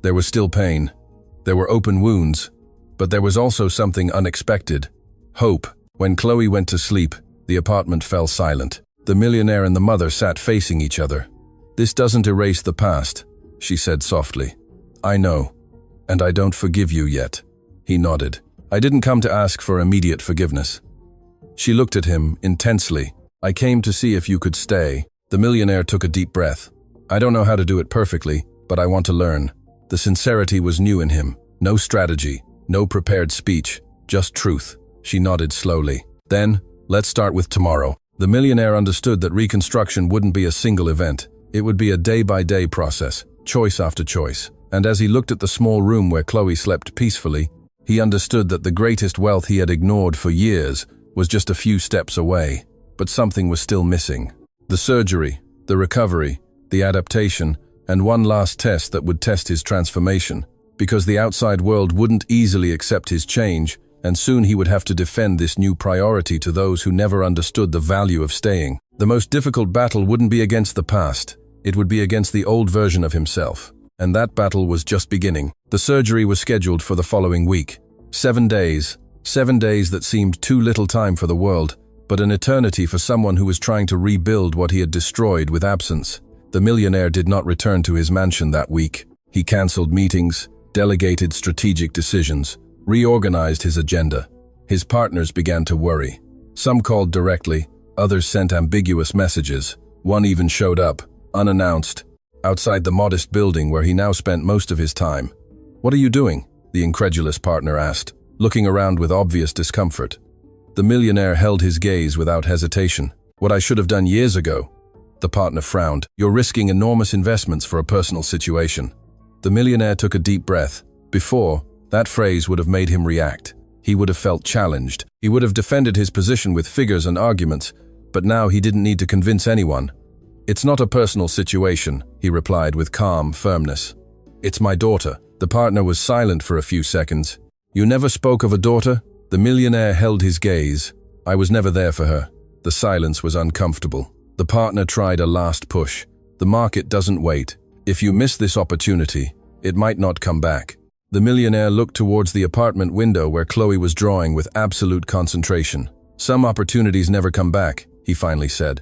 A: There was still pain. There were open wounds. But there was also something unexpected. Hope. When Chloe went to sleep, the apartment fell silent. The millionaire and the mother sat facing each other. "This doesn't erase the past," she said softly. "I know. And I don't forgive you yet." He nodded. "I didn't come to ask for immediate forgiveness." She looked at him intensely. "I came to see if you could stay." The millionaire took a deep breath. "I don't know how to do it perfectly, but I want to learn." The sincerity was new in him. No strategy, no prepared speech, just truth. She nodded slowly. "Then, let's start with tomorrow." The millionaire understood that reconstruction wouldn't be a single event. It would be a day-by-day process, choice after choice. And as he looked at the small room where Chloe slept peacefully, he understood that the greatest wealth he had ignored for years was just a few steps away. But something was still missing. The surgery, the recovery, the adaptation, and one last test that would test his transformation. Because the outside world wouldn't easily accept his change, and soon he would have to defend this new priority to those who never understood the value of staying. The most difficult battle wouldn't be against the past. It would be against the old version of himself. And that battle was just beginning. The surgery was scheduled for the following week. 7 days. 7 days that seemed too little time for the world, but an eternity for someone who was trying to rebuild what he had destroyed with absence. The millionaire did not return to his mansion that week. He cancelled meetings, delegated strategic decisions, reorganized his agenda. His partners began to worry. Some called directly, others sent ambiguous messages. One even showed up, unannounced, outside the modest building where he now spent most of his time. "What are you doing?" the incredulous partner asked, looking around with obvious discomfort. The millionaire held his gaze without hesitation. "What I should have done years ago." The partner frowned. "You're risking enormous investments for a personal situation." The millionaire took a deep breath. Before, that phrase would have made him react. He would have felt challenged. He would have defended his position with figures and arguments, but now he didn't need to convince anyone. "It's not a personal situation," he replied with calm firmness. "It's my daughter." The partner was silent for a few seconds. "You never spoke of a daughter?" The millionaire held his gaze. "I was never there for her." The silence was uncomfortable. The partner tried a last push. "The market doesn't wait. If you miss this opportunity, it might not come back." The millionaire looked towards the apartment window where Chloe was drawing with absolute concentration. "Some opportunities never come back," he finally said.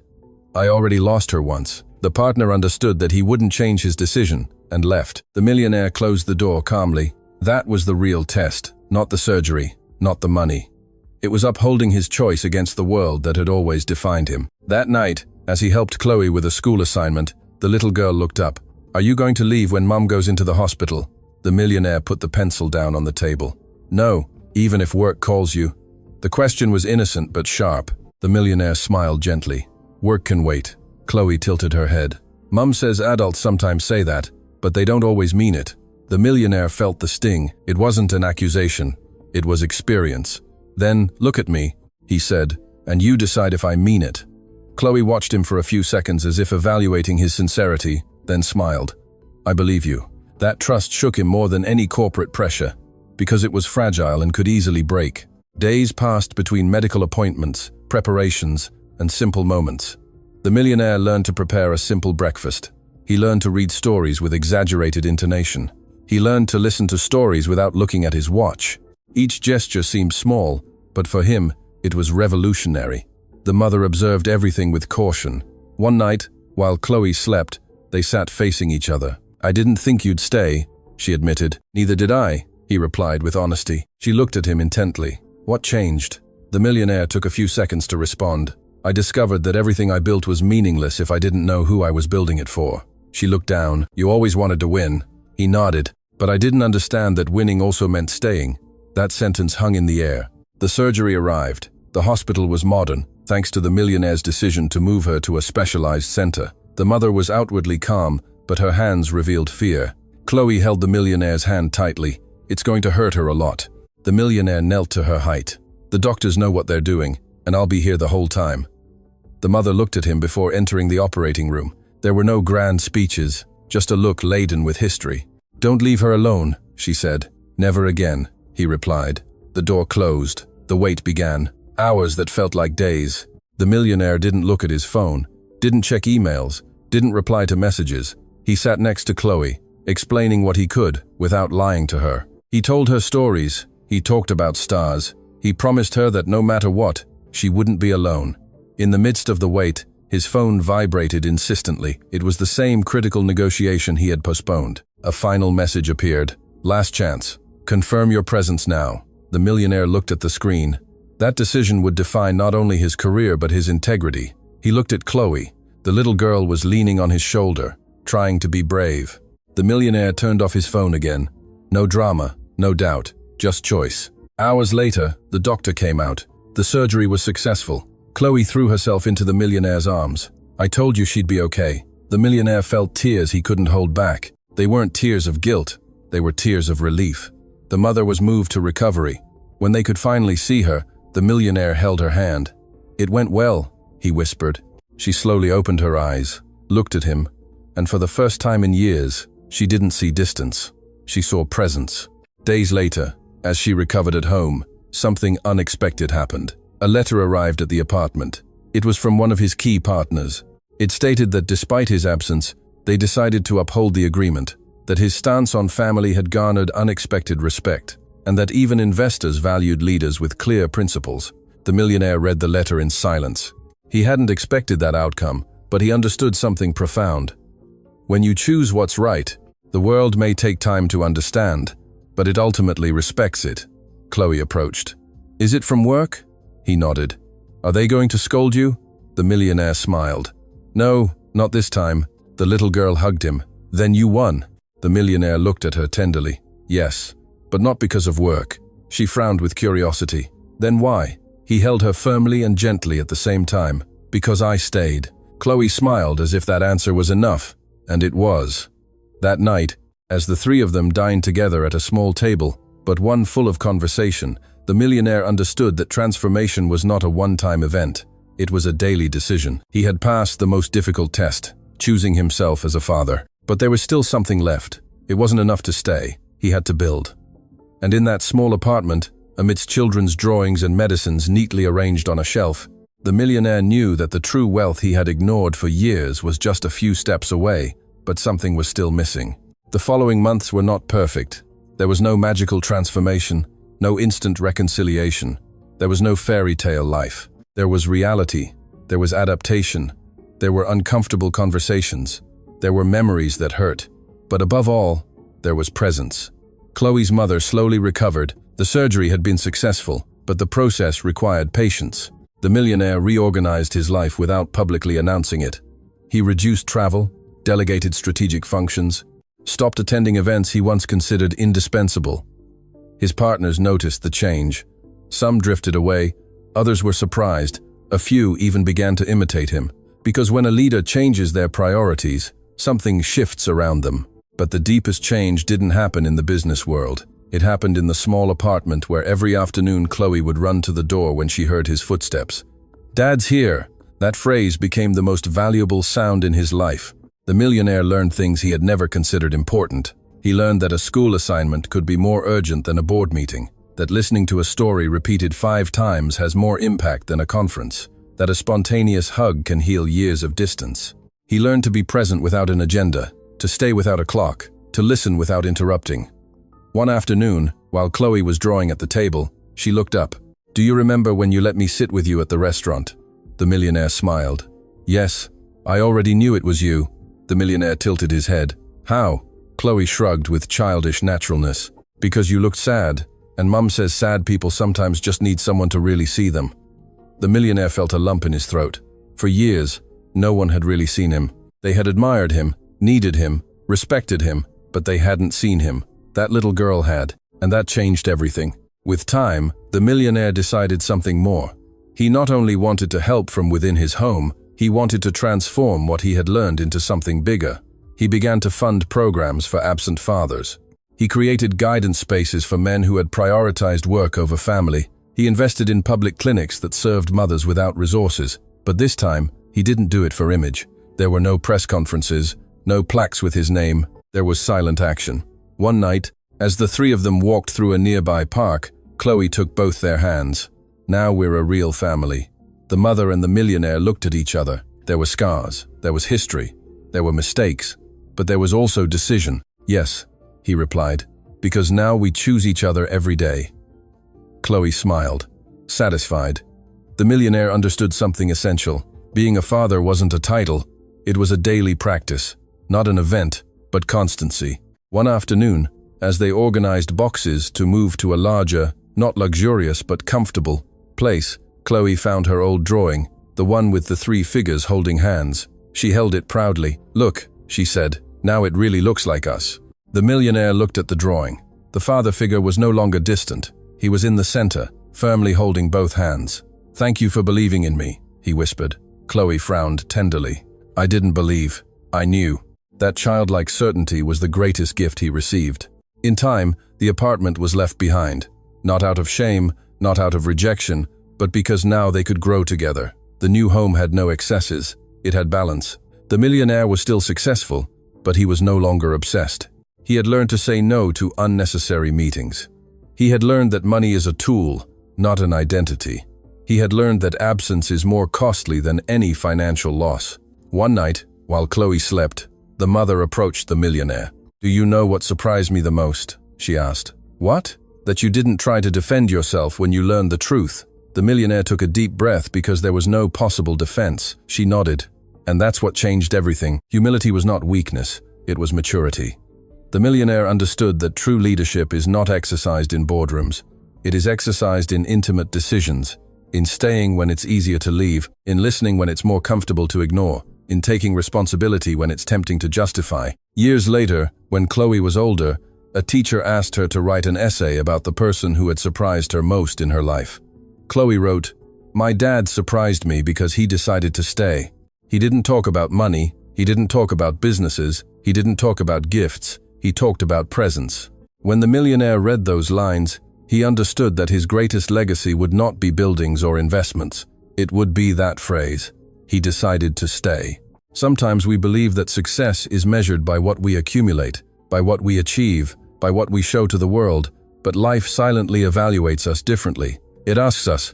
A: "I already lost her once." The partner understood that he wouldn't change his decision, and left. The millionaire closed the door calmly. That was the real test, not the surgery, not the money. It was upholding his choice against the world that had always defined him. That night, as he helped Chloe with a school assignment, the little girl looked up. "Are you going to leave when Mom goes into the hospital?" The millionaire put the pencil down on the table. "No, even if work calls you." The question was innocent but sharp. The millionaire smiled gently. "Work can wait." Chloe tilted her head. "Mum says adults sometimes say that, but they don't always mean it." The millionaire felt the sting. It wasn't an accusation. It was experience. "Then, look at me," he said, "and you decide if I mean it." Chloe watched him for a few seconds as if evaluating his sincerity, then smiled. "I believe you." That trust shook him more than any corporate pressure, because it was fragile and could easily break. Days passed between medical appointments, preparations, and simple moments. The millionaire learned to prepare a simple breakfast. He learned to read stories with exaggerated intonation. He learned to listen to stories without looking at his watch. Each gesture seemed small, but for him, it was revolutionary. The mother observed everything with caution. One night, while Chloe slept, they sat facing each other. "I didn't think you'd stay," she admitted. "Neither did I," he replied with honesty. She looked at him intently. "What changed?" The millionaire took a few seconds to respond. "I discovered that everything I built was meaningless if I didn't know who I was building it for." She looked down. "You always wanted to win." He nodded. "But I didn't understand that winning also meant staying." That sentence hung in the air. The surgery arrived. The hospital was modern, thanks to the millionaire's decision to move her to a specialized center. The mother was outwardly calm, but her hands revealed fear. Chloe held the millionaire's hand tightly. "It's going to hurt her a lot." The millionaire knelt to her height. "The doctors know what they're doing, and I'll be here the whole time." The mother looked at him before entering the operating room. There were no grand speeches, just a look laden with history. "Don't leave her alone," she said. "Never again," he replied. The door closed. The wait began. Hours that felt like days. The millionaire didn't look at his phone, didn't check emails, didn't reply to messages. He sat next to Chloe, explaining what he could without lying to her. He told her stories. He talked about stars. He promised her that no matter what, she wouldn't be alone. In the midst of the wait, his phone vibrated insistently. It was the same critical negotiation he had postponed. A final message appeared. "Last chance. Confirm your presence now." The millionaire looked at the screen. That decision would define not only his career but his integrity. He looked at Chloe. The little girl was leaning on his shoulder, trying to be brave. The millionaire turned off his phone again. No drama, no doubt, just choice. Hours later, the doctor came out. The surgery was successful. Chloe threw herself into the millionaire's arms. "I told you she'd be okay." The millionaire felt tears he couldn't hold back. They weren't tears of guilt. They were tears of relief. The mother was moved to recovery. When they could finally see her, the millionaire held her hand. "It went well," he whispered. She slowly opened her eyes, looked at him, and for the first time in years, she didn't see distance. She saw presence. Days later, as she recovered at home, something unexpected happened. A letter arrived at the apartment. It was from one of his key partners. It stated that despite his absence, they decided to uphold the agreement, that his stance on family had garnered unexpected respect, and that even investors valued leaders with clear principles. The millionaire read the letter in silence. He hadn't expected that outcome, but he understood something profound. When you choose what's right, the world may take time to understand, but it ultimately respects it. Chloe approached. "Is it from work?" He nodded. "Are they going to scold you?" The millionaire smiled. "No, not this time." The little girl hugged him. "Then you won." The millionaire looked at her tenderly. "Yes, but not because of work." She frowned with curiosity. "Then why?" He held her firmly and gently at the same time. "Because I stayed." Chloe smiled as if that answer was enough, and it was. That night, as the three of them dined together at a small table, but one full of conversation, the millionaire understood that transformation was not a one-time event. It was a daily decision. He had passed the most difficult test, choosing himself as a father. But there was still something left. It wasn't enough to stay. He had to build. And in that small apartment, amidst children's drawings and medicines neatly arranged on a shelf, the millionaire knew that the true wealth he had ignored for years was just a few steps away, but something was still missing. The following months were not perfect. There was no magical transformation, no instant reconciliation. There was no fairy tale life. There was reality. There was adaptation. There were uncomfortable conversations. There were memories that hurt. But above all, there was presence. Chloe's mother slowly recovered. The surgery had been successful, but the process required patience. The millionaire reorganized his life without publicly announcing it. He reduced travel, delegated strategic functions, stopped attending events he once considered indispensable. His partners noticed the change. Some drifted away, others were surprised, a few even began to imitate him. Because when a leader changes their priorities, something shifts around them. But the deepest change didn't happen in the business world. It happened in the small apartment where every afternoon Chloe would run to the door when she heard his footsteps. "Dad's here." That phrase became the most valuable sound in his life. The millionaire learned things he had never considered important. He learned that a school assignment could be more urgent than a board meeting, that listening to a story repeated 5 times has more impact than a conference, that a spontaneous hug can heal years of distance. He learned to be present without an agenda, to stay without a clock, to listen without interrupting. One afternoon, while Chloe was drawing at the table, she looked up. "Do you remember when you let me sit with you at the restaurant?" The millionaire smiled. "Yes, I already knew it was you." The millionaire tilted his head. "How?" Chloe shrugged with childish naturalness. "Because you looked sad, and Mum says sad people sometimes just need someone to really see them." The millionaire felt a lump in his throat. For years, no one had really seen him. They had admired him, needed him, respected him, but they hadn't seen him. That little girl had, and that changed everything. With time, the millionaire decided something more. He not only wanted to help from within his home, he wanted to transform what he had learned into something bigger. He began to fund programs for absent fathers. He created guidance spaces for men who had prioritized work over family. He invested in public clinics that served mothers without resources. But this time, he didn't do it for image. There were no press conferences, No plaques with his name, there was silent action. One night, as the three of them walked through a nearby park, Chloe took both their hands. Now we're a real family. The mother and the millionaire looked at each other. There were scars, there was history, there were mistakes, but there was also decision. Yes, he replied, because now we choose each other every day. Chloe smiled, satisfied. The millionaire understood something essential. Being a father wasn't a title, it was a daily practice, not an event, but constancy. One afternoon, as they organized boxes to move to a larger, not luxurious but comfortable place, Chloe found her old drawing, the one with the three figures holding hands. She held it proudly. "Look," she said, "now it really looks like us." The millionaire looked at the drawing. The father figure was no longer distant. He was in the center, firmly holding both hands. "Thank you for believing in me," he whispered. Chloe frowned tenderly. "I didn't believe. I knew." That childlike certainty was the greatest gift he received. In time, the apartment was left behind. Not out of shame, not out of rejection, but because now they could grow together. The new home had no excesses. It had balance. The millionaire was still successful, but he was no longer obsessed. He had learned to say no to unnecessary meetings. He had learned that money is a tool, not an identity. He had learned that absence is more costly than any financial loss. One night, while Chloe slept, the mother approached the millionaire. "Do you know what surprised me the most?" she asked. "What?" "That you didn't try to defend yourself when you learned the truth." The millionaire took a deep breath because there was no possible defense. She nodded. "And that's what changed everything." Humility was not weakness, it was maturity. The millionaire understood that true leadership is not exercised in boardrooms. It is exercised in intimate decisions, in staying when it's easier to leave, in listening when it's more comfortable to ignore, in taking responsibility when it's tempting to justify. Years later, when Chloe was older, a teacher asked her to write an essay about the person who had surprised her most in her life. Chloe wrote, "My dad surprised me because he decided to stay. He didn't talk about money, he didn't talk about businesses, he didn't talk about gifts, he talked about presence." When the millionaire read those lines, he understood that his greatest legacy would not be buildings or investments. It would be that phrase. He decided to stay. Sometimes we believe that success is measured by what we accumulate, by what we achieve, by what we show to the world, but life silently evaluates us differently. It asks us,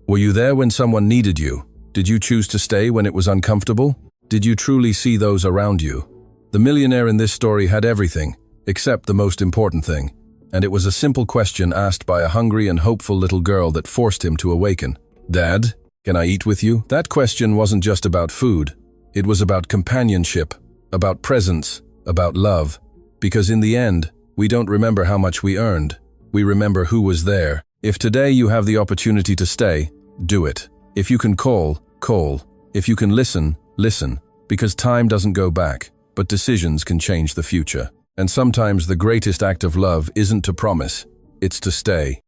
A: were you there when someone needed you? Did you choose to stay when it was uncomfortable? Did you truly see those around you? The millionaire in this story had everything, except the most important thing, and it was a simple question asked by a hungry and hopeful little girl that forced him to awaken. "Dad, can I eat with you?" That question wasn't just about food. It was about companionship, about presence, about love. Because in the end, we don't remember how much we earned. We remember who was there. If today you have the opportunity to stay, do it. If you can call, call. If you can listen, listen. Because time doesn't go back, but decisions can change the future. And sometimes the greatest act of love isn't to promise, it's to stay.